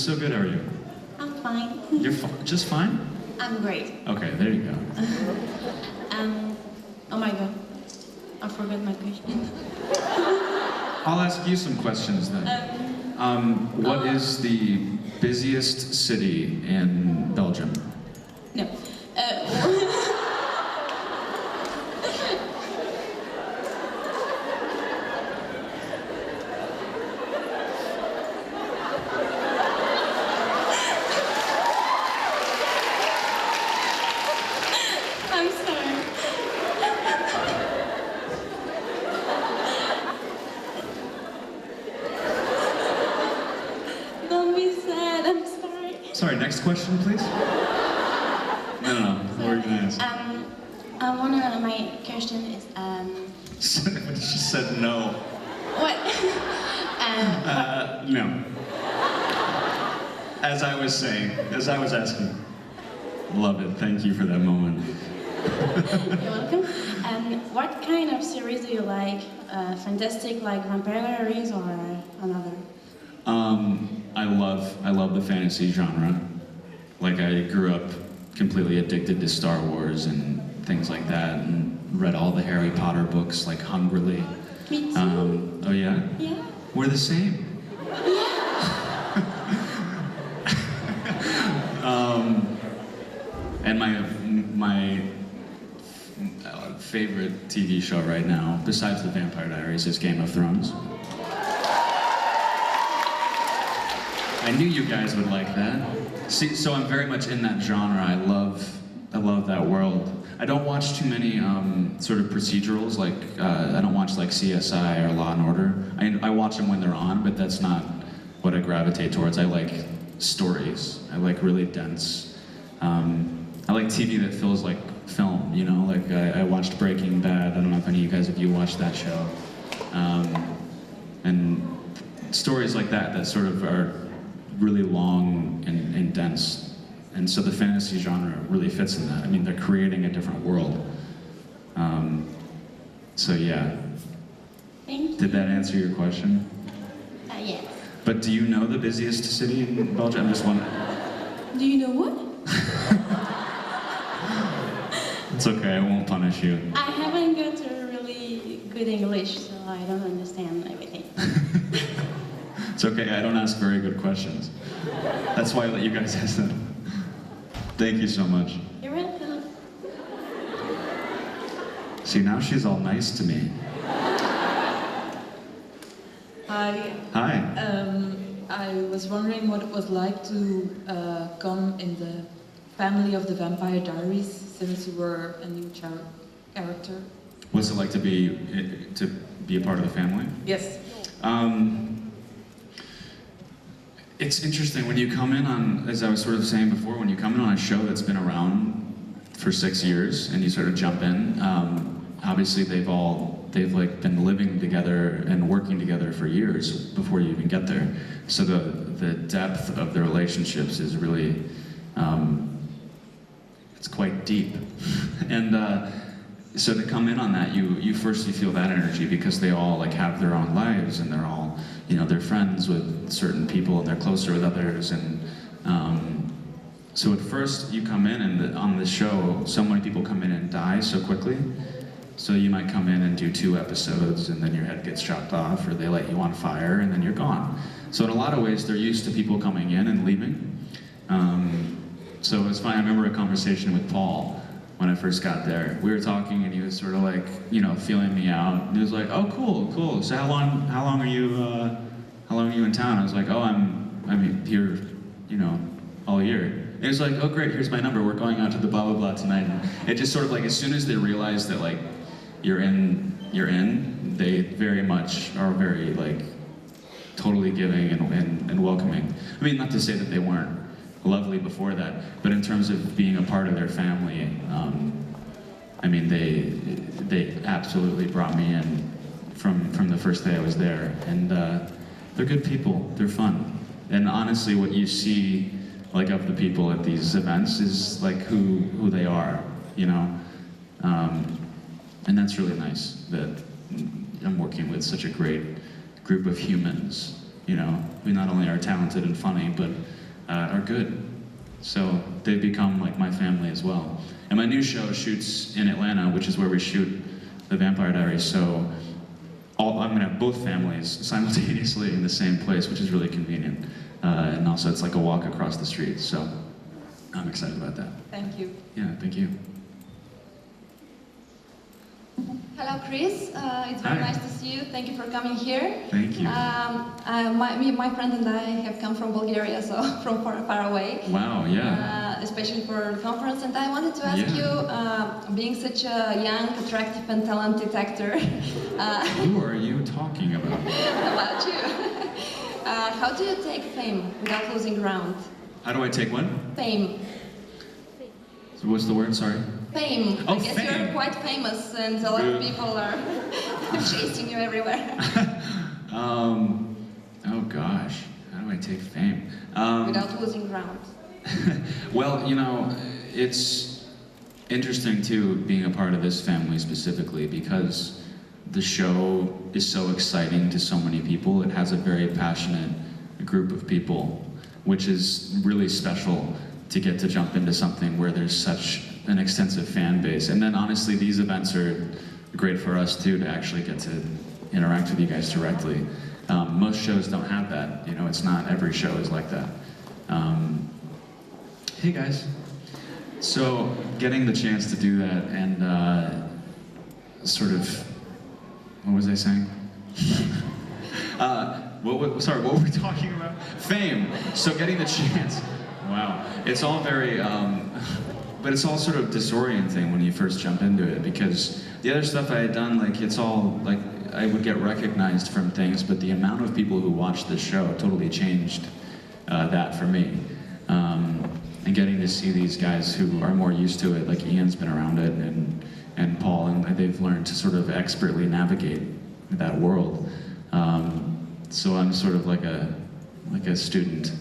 so good. How are you? I'm fine. You're just fine? I'm great. Okay, there you go. Oh my god, I forgot my question. I'll ask you some questions then. What is the busiest city in Belgium? No. I'm sorry. Don't be sad, I'm sorry. Sorry, next question, please? No. What are you gonna ask? One of my question is, She said no. what? No. As I was saying, as I was asking. Love it, thank you for that moment. You're welcome. What kind of series do you like? Fantastic, like Vampire Diaries, or another? I love the fantasy genre. Like, I grew up completely addicted to Star Wars and things like that, and read all the Harry Potter books, like, hungrily. Me too. Oh yeah? Yeah. We're the same. And my favorite TV show right now, besides the Vampire Diaries, is Game of Thrones. I knew you guys would like that. See, so I'm very much in that genre. I love that world. I don't watch too many sort of procedurals, like I don't watch like CSI or Law and Order. I watch them when they're on, but that's not what I gravitate towards. I like stories. I like really dense. I like TV that feels like film, you know? Like I watched Breaking Bad. I don't know if any of you watched that show. And stories like that sort of are really long and dense. And so the fantasy genre really fits in that. I mean, they're creating a different world. So yeah. Thank you. Did that answer your question? Yes. But do you know the busiest city in Belgium? I'm just wondering. Do you know what? It's okay, I won't punish you. I haven't got a really good English, so I don't understand everything. It's okay, I don't ask very good questions. That's why I let you guys ask them. Thank you so much. You're welcome. See, now she's all nice to me. Hi. Hi. I was wondering what it was like to come in the family of the Vampire Diaries, since you were a new character. What's it like to be a part of the family? Yes. It's interesting when you come in on, as I was sort of saying before, when you come in on a show that's been around for 6 years and you sort of jump in, obviously they've like been living together and working together for years before you even get there. So the depth of the relationships is really, it's quite deep. And so to come in on that, you first feel that energy because they all like have their own lives and they're all, you know, they're friends with certain people and they're closer with others. And so at first you come in and on the show, so many people come in and die so quickly. So you might come in and do 2 episodes and then your head gets chopped off, or they light you on fire and then you're gone. So in a lot of ways, they're used to people coming in and leaving. So it was funny, I remember a conversation with Paul when I first got there. We were talking and he was sort of like, you know, feeling me out. And he was like, oh, cool. So how long are you in town? I was like, oh, I'm here, you know, all year. And he was like, oh great, here's my number. We're going out to the blah, blah, blah tonight. And it just sort of like, as soon as they realize that like, you're in, they very much are very like, totally giving and welcoming. I mean, not to say that they weren't lovely before that, but in terms of being a part of their family, I mean, they absolutely brought me in from the first day I was there, and they're good people, they're fun. And honestly, what you see like of the people at these events is like who they are, you know? And that's really nice that I'm working with such a great group of humans, you know? who not only are talented and funny, but are good. So they've become like my family as well. And my new show shoots in Atlanta, which is where we shoot The Vampire Diaries. So I'm gonna have both families simultaneously in the same place, which is really convenient. And also it's like a walk across the street, so I'm excited about that. Thank you. Yeah, thank you. Hello, Chris. It's very nice to see you. Thank you for coming here. Thank you. My friend and I have come from Bulgaria, so from far away. Wow, yeah. Especially for the conference. And I wanted to ask you, being such a young, attractive, and talented actor, Who are you talking about? about you, how do you take fame without losing ground? How do I take what? Fame. So what's the word, sorry? Fame. Oh, I guess fame. you're quite famous, and a lot of people are chasing you everywhere. Oh gosh, how do I take fame? Without losing ground. Well, you know, it's interesting too, being a part of this family specifically, because the show is so exciting to so many people. It has a very passionate group of people, which is really special to get to jump into something where there's such an extensive fan base. And then honestly, these events are great for us too, to actually get to interact with you guys directly. Most shows don't have that, you know, it's not every show is like that. Hey guys. So getting the chance to do that and sort of, what was I saying? Sorry, what were we talking about? Fame. So getting the chance. Wow. It's all very, but it's all sort of disorienting when you first jump into it, because the other stuff I had done, like, it's all, like, I would get recognized from things, but the amount of people who watched the show totally changed that for me. And getting to see these guys who are more used to it, like Ian's been around it, and Paul, and they've learned to sort of expertly navigate that world. So I'm sort of like a student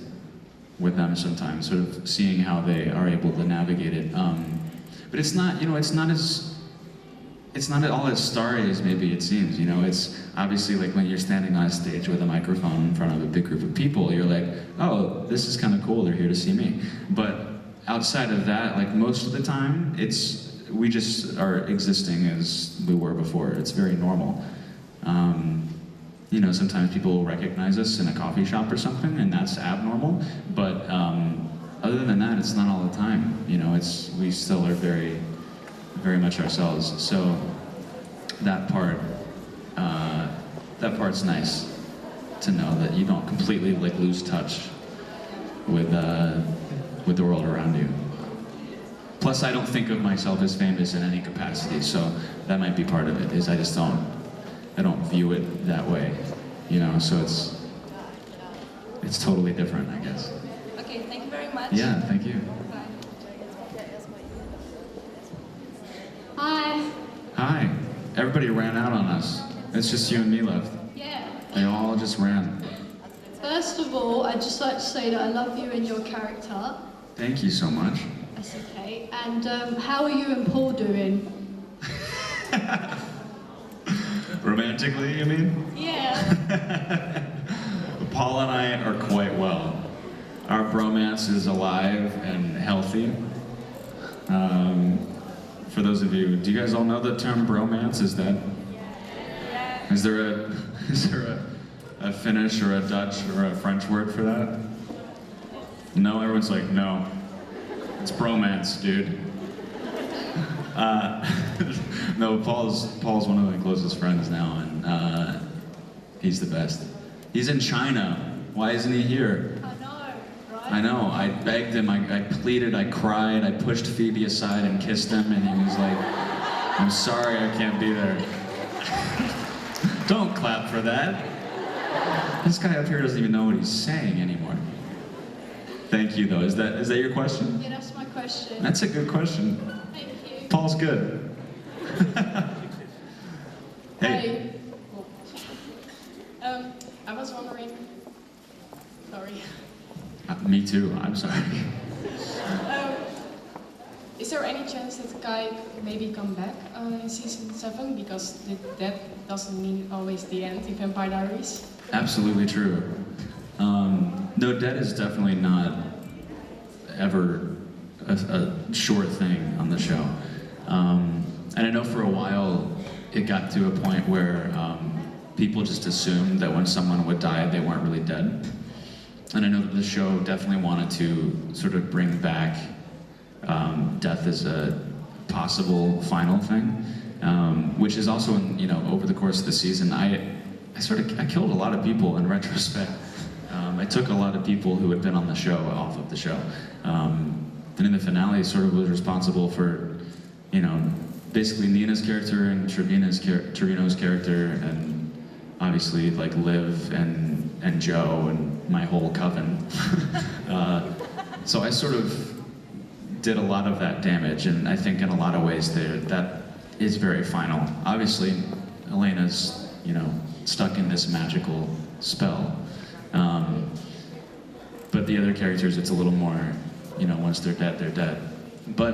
with them sometimes, sort of seeing how they are able to navigate it. But it's not, you know, it's not all as starry as maybe it seems, you know. It's obviously like when you're standing on a stage with a microphone in front of a big group of people, you're like, oh, this is kind of cool, they're here to see me. But outside of that, like most of the time, we just are existing as we were before. It's very normal. You know, sometimes people will recognize us in a coffee shop or something, and that's abnormal. But other than that, it's not all the time. You know, we still are very, very much ourselves. So that part's nice to know that you don't completely like lose touch with the world around you. Plus, I don't think of myself as famous in any capacity, so that might be part of it. Is I don't view it that way, you know. So it's totally different, I guess. Okay, thank you very much. Yeah, thank you. Bye. Hi. Hi. Everybody ran out on us. It's just you and me left. Yeah. They all just ran. First of all, I'd just like to say that I love you and your character. Thank you so much. That's okay. And how are you and Paul doing? Romantically, you mean? Yeah. Paul and I are quite well. Our bromance is alive and healthy. For those of you, do you guys all know the term bromance? Is there a Finnish or a Dutch or a French word for that? No, everyone's like, no. It's bromance, dude. No, Paul's one of my closest friends now, and he's the best. He's in China. Why isn't he here? I know, right? I know. I begged him. I pleaded. I cried. I pushed Phoebe aside and kissed him, and he was like, "I'm sorry, I can't be there." Don't clap for that. This guy up here doesn't even know what he's saying anymore. Thank you, though. Is that your question? Yeah, that's my question. That's a good question. Thank you. Paul's good. Hey. I was wondering. Sorry. Me too. I'm sorry. Is there any chance that Kai maybe come back in season 7? Because that doesn't mean always the end in Vampire Diaries. Absolutely true. No, dead is definitely not ever a sure thing on the show. And I know for a while it got to a point where people just assumed that when someone would die, they weren't really dead. And I know that the show definitely wanted to sort of bring back death as a possible final thing, which is also, over the course of the season, I killed a lot of people in retrospect. I took a lot of people who had been on the show off of the show. And in the finale, sort of was responsible for, basically Nina's character and Trevino's character, and obviously like Liv and Joe and my whole coven. So I sort of did a lot of that damage, and I think in a lot of ways that is very final. Obviously, Elena's, stuck in this magical spell. But the other characters, it's a little more, once they're dead, they're dead. But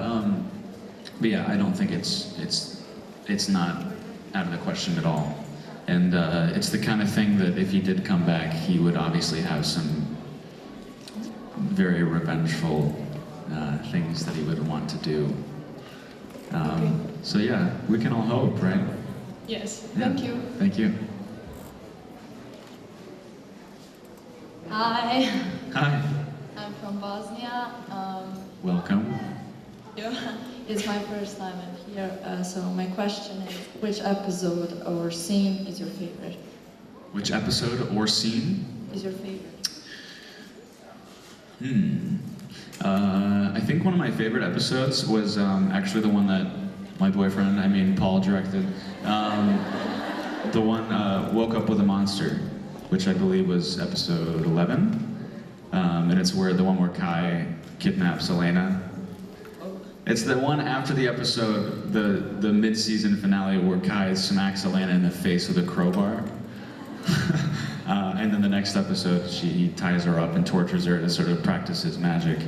yeah, I don't think it's not out of the question at all. And it's the kind of thing that if he did come back, he would obviously have some very revengeful things that he would want to do. So yeah, we can all hope, right? Yes, Yeah. thank you. Thank you. Hi, Hi. I'm from Bosnia. Welcome. It's my first time I'm here, so my question is, which episode or scene is your favorite? Which episode or scene? Is your favorite? I think one of my favorite episodes was actually the one that my boyfriend, Paul, directed. The one, Woke Up with a Monster, which I believe was episode 11. And it's the one where Kai kidnaps Elena. It's the one after the episode, the mid-season finale, where Kai smacks Elena in the face with a crowbar. And then the next episode, he ties her up and tortures her to sort of practice his magic.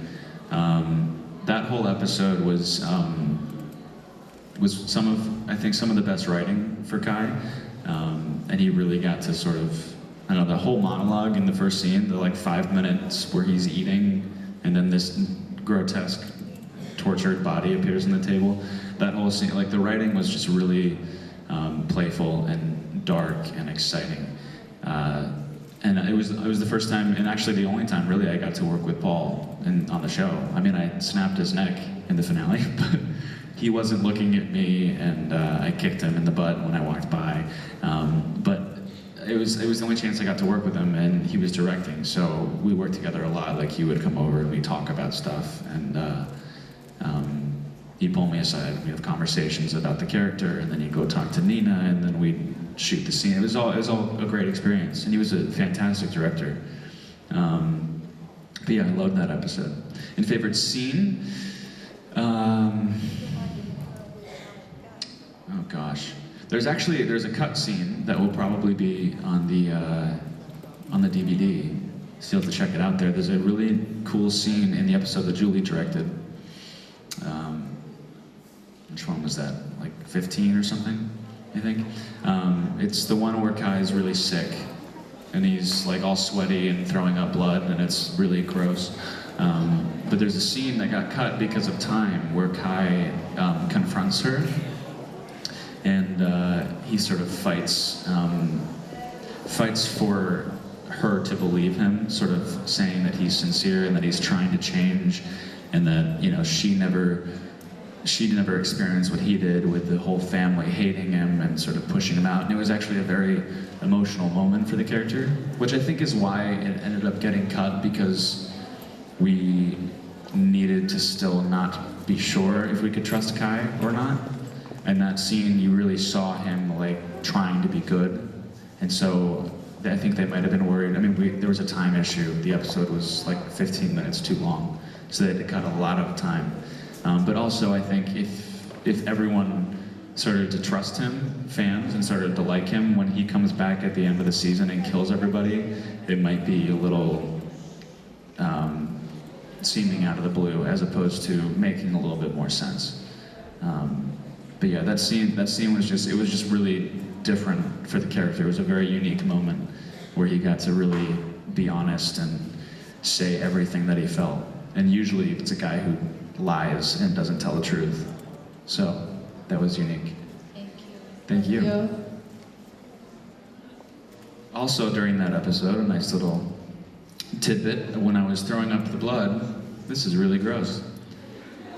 That whole episode was some of the best writing for Kai. And he really got to sort of, the whole monologue in the first scene, the like 5 minutes where he's eating, and then this grotesque tortured body appears on the table. That whole scene, like the writing was just really playful and dark and exciting. And it was the first time, and actually the only time really I got to work with Paul on the show. I snapped his neck in the finale, but he wasn't looking at me, and I kicked him in the butt when I walked by. But it was the only chance I got to work with him, and he was directing, so we worked together a lot. Like he would come over and we'd talk about stuff, and he'd pull me aside. We'd have conversations about the character, and then he'd go talk to Nina, and then we'd shoot the scene. It was all a great experience, and he was a fantastic director. But yeah, I loved that episode. And favorite scene? Oh gosh. There's a cut scene that will probably be on the DVD. So you'll have to check it out there. There's a really cool scene in the episode that Julie directed. Which one was that? Like 15 or something, I think. It's the one where Kai's really sick, and he's like all sweaty and throwing up blood, and it's really gross. But there's a scene that got cut because of time where Kai confronts her, and he sort of fights for her to believe him, sort of saying that he's sincere and that he's trying to change, and that she never experienced what he did with the whole family hating him and sort of pushing him out. And it was actually a very emotional moment for the character, which I think is why it ended up getting cut, because we needed to still not be sure if we could trust Kai or not. And that scene, you really saw him like trying to be good. And so I think they might have been worried. There was a time issue. The episode was like 15 minutes too long, so they had to cut a lot of time. But also, I think if everyone started to trust him, fans, and started to like him, when he comes back at the end of the season and kills everybody, it might be a little seeming out of the blue, as opposed to making a little bit more sense. But yeah, that scene was just really different for the character. It was a very unique moment where he got to really be honest and say everything that he felt. And usually it's a guy who lies and doesn't tell the truth. So that was unique. Thank you. Thank you. Also during that episode, a nice little tidbit, when I was throwing up the blood, this is really gross.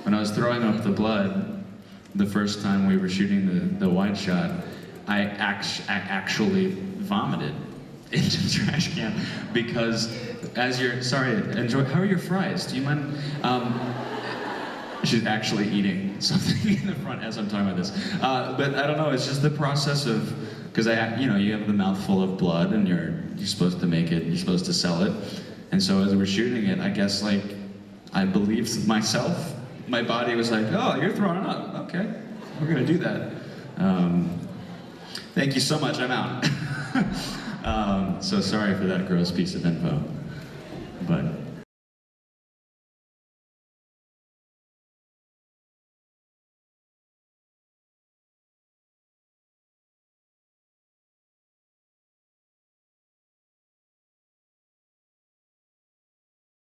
When I was throwing up the blood, the first time we were shooting the wide shot, I actually vomited into the trash can because as you're, sorry, enjoy, how are your fries? Do you mind? She's actually eating something in the front as I'm talking about this. But I don't know, it's just the process of, because you have the mouthful of blood and you're supposed to make it, you're supposed to sell it. And so as we're shooting it, I guess like, I believed myself. My body was like, oh, you're throwing up, okay, we're gonna do that. Thank you so much, I'm out. So sorry for that gross piece of info, but